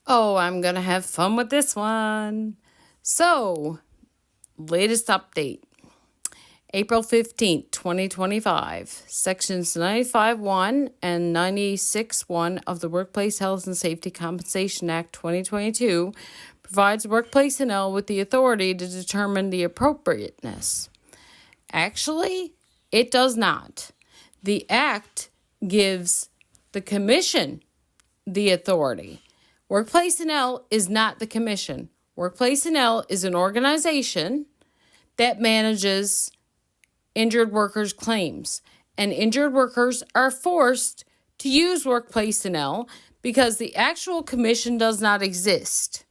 Oh, I'm going to have fun with this one. So, latest update. April 15th, 2025, Sections 95.1 and 96.1 of the Workplace Health and Safety Compensation Act 2022 provides workplace personnel with the authority to determine the appropriateness. Actually, it does not. The Act gives the Commission the authority. Workplace personnel is not the Commission. Workplace personnel is an organization that manages injured workers' claims, and injured workers are forced to use workplace personnel because the actual commission does not exist.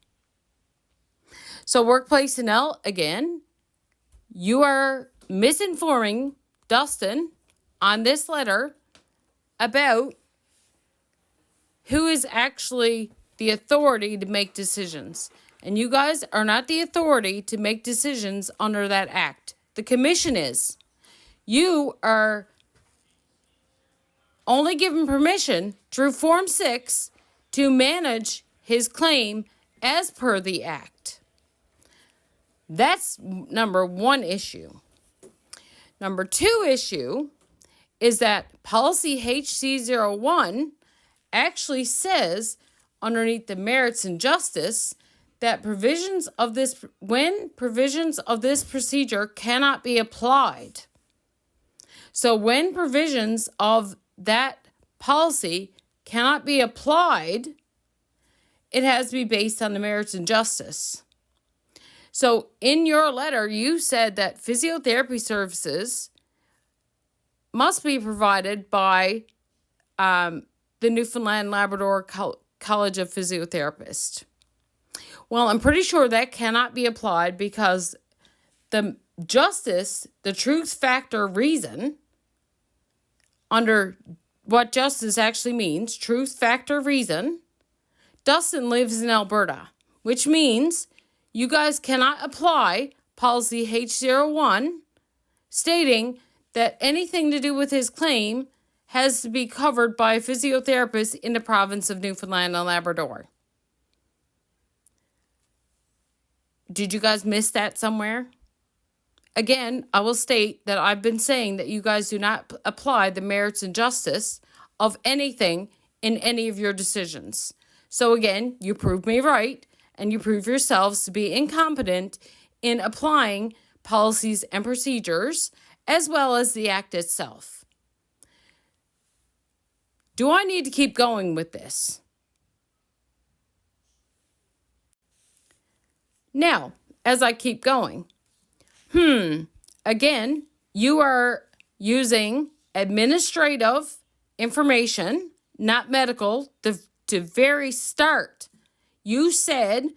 So workplace personnel, again, you are misinforming Dustin on this letter about who is actually the authority to make decisions. And you guys are not the authority to make decisions under that act. The commission is. You are only given permission through Form 6 to manage his claim as per the act. That's number one issue. Number two issue is that policy HC01 actually says underneath the merits and justice that when provisions of this procedure cannot be applied. So when provisions of that policy cannot be applied, it has to be based on the merits and justice. So in your letter, you said that physiotherapy services must be provided by the Newfoundland Labrador College of Physiotherapists. Well, I'm pretty sure that cannot be applied because the truth factor reason, under what justice actually means, truth factor reason, Dustin lives in Alberta, which means you guys cannot apply policy H01 stating that anything to do with his claim has to be covered by a physiotherapist in the province of Newfoundland and Labrador. Did you guys miss that somewhere? Again, I will state that I've been saying that you guys do not apply the merits and justice of anything in any of your decisions. So again, you prove me right, and you prove yourselves to be incompetent in applying policies and procedures, as well as the act itself. Do I need to keep going with this? Now, as I keep going, again, you are using administrative information, not medical, to very start. You said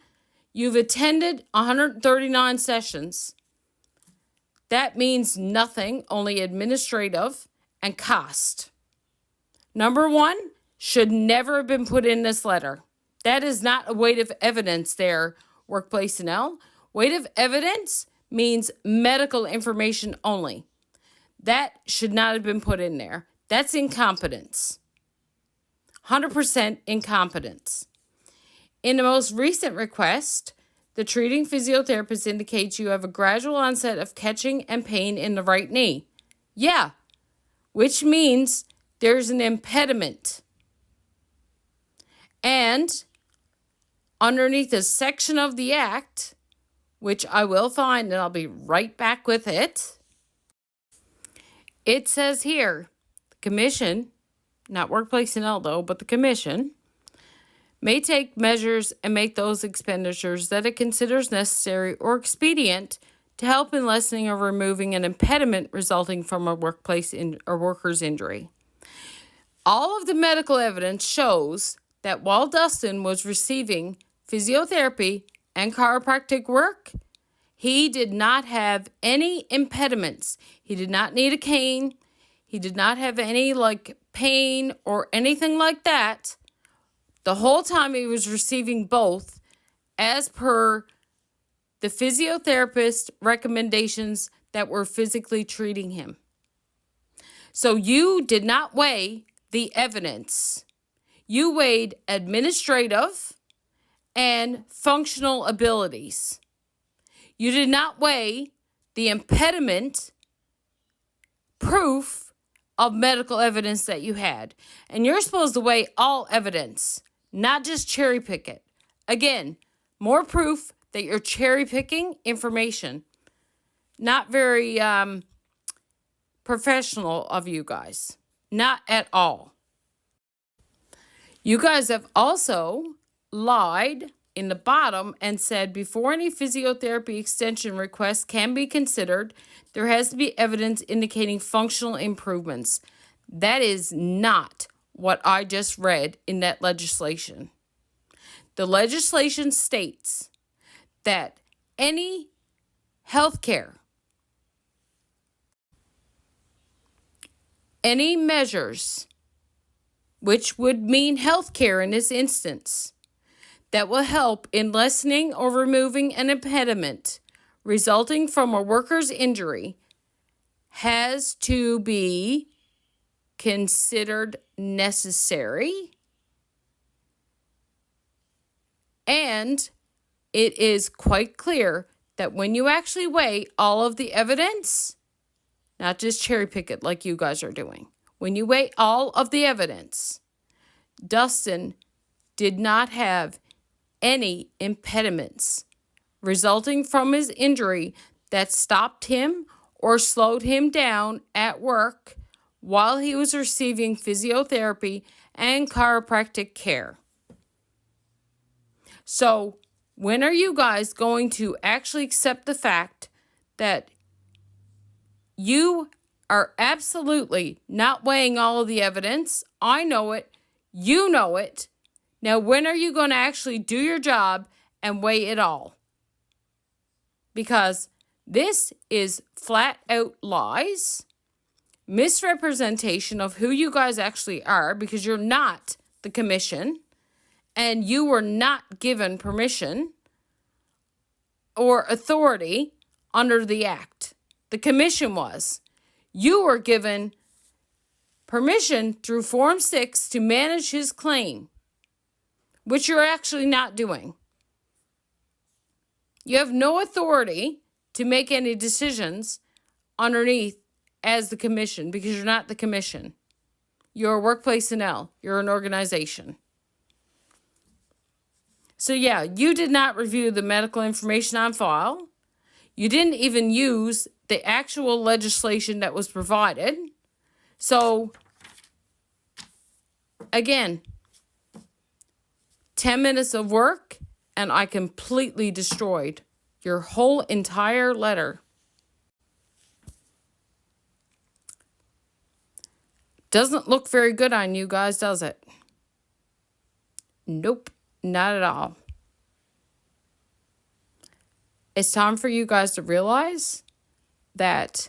you've attended 139 sessions. That means nothing, only administrative and cost. Number one should never have been put in this letter. That is not a weight of evidence there, workplace personnel. Weight of evidence means medical information only. That should not have been put in there. That's incompetence. 100% incompetence. In the most recent request, the treating physiotherapist indicates you have a gradual onset of catching and pain in the right knee. Yeah, which means there's an impediment. And underneath a section of the act, which I will find and I'll be right back with it, it says here, the commission, not workplace personnel though, but the commission, may take measures and make those expenditures that it considers necessary or expedient to help in lessening or removing an impediment resulting from a workplace or worker's injury. All of the medical evidence shows that while Dustin was receiving physiotherapy and chiropractic work, he did not have any impediments. He did not need a cane. He did not have any pain or anything like that. The whole time he was receiving both as per the physiotherapist recommendations that were physically treating him. So you did not weigh the evidence. You weighed administrative and functional abilities. You did not weigh the impediment proof of medical evidence that you had. And you're supposed to weigh all evidence, not just cherry pick it. Again, more proof that you're cherry picking information. Not very professional of you guys. Not at all. You guys have also lied in the bottom and said before any physiotherapy extension request can be considered, there has to be evidence indicating functional improvements. That is not what I just read in that legislation. The legislation states that any healthcare, any measures, which would mean healthcare in this instance, that will help in lessening or removing an impediment resulting from a worker's injury has to be considered necessary, and it is quite clear that when you actually weigh all of the evidence, not just cherry pick it like you guys are doing, when you weigh all of the evidence, Dustin did not have any impediments resulting from his injury that stopped him or slowed him down at work while he was receiving physiotherapy and chiropractic care. So, when are you guys going to actually accept the fact that you are absolutely not weighing all of the evidence? I know it. You know it. Now, when are you going to actually do your job and weigh it all? Because this is flat out lies, misrepresentation of who you guys actually are, because you're not the commission and you were not given permission or authority under the act. The commission was. You were given permission through Form 6 to manage his claim, which you're actually not doing. You have no authority to make any decisions underneath as the commission because you're not the commission. You're a workplace NL. You're an organization. So yeah, you did not review the medical information on file. You didn't even use the actual legislation that was provided. So, again, 10 minutes of work, and I completely destroyed your whole entire letter. Doesn't look very good on you guys, does it? Nope, not at all. It's time for you guys to realize that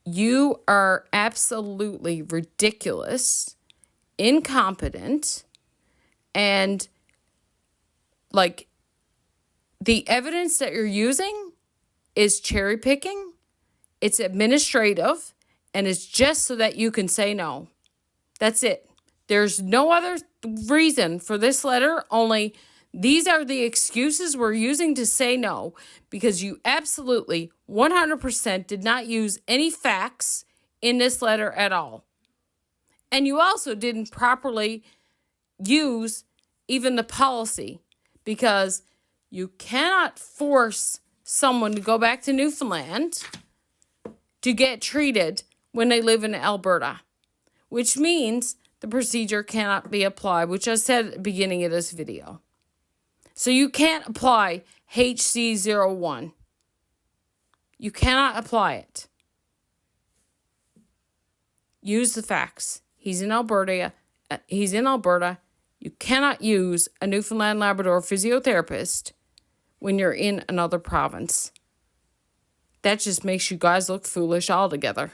you are absolutely ridiculous, incompetent, and like the evidence that you're using is cherry picking, it's administrative, and it's just so that you can say no. That's it. There's no other reason for this letter, only these are the excuses we're using to say no, because you absolutely 100% did not use any facts in this letter at all. And you also didn't properly use even the policy, because you cannot force someone to go back to Newfoundland to get treated when they live in Alberta, which means the procedure cannot be applied, which I said at the beginning of this video. So you can't apply HC01. You cannot apply it. Use the facts. He's in Alberta. You cannot use a Newfoundland Labrador physiotherapist when you're in another province. That just makes you guys look foolish altogether.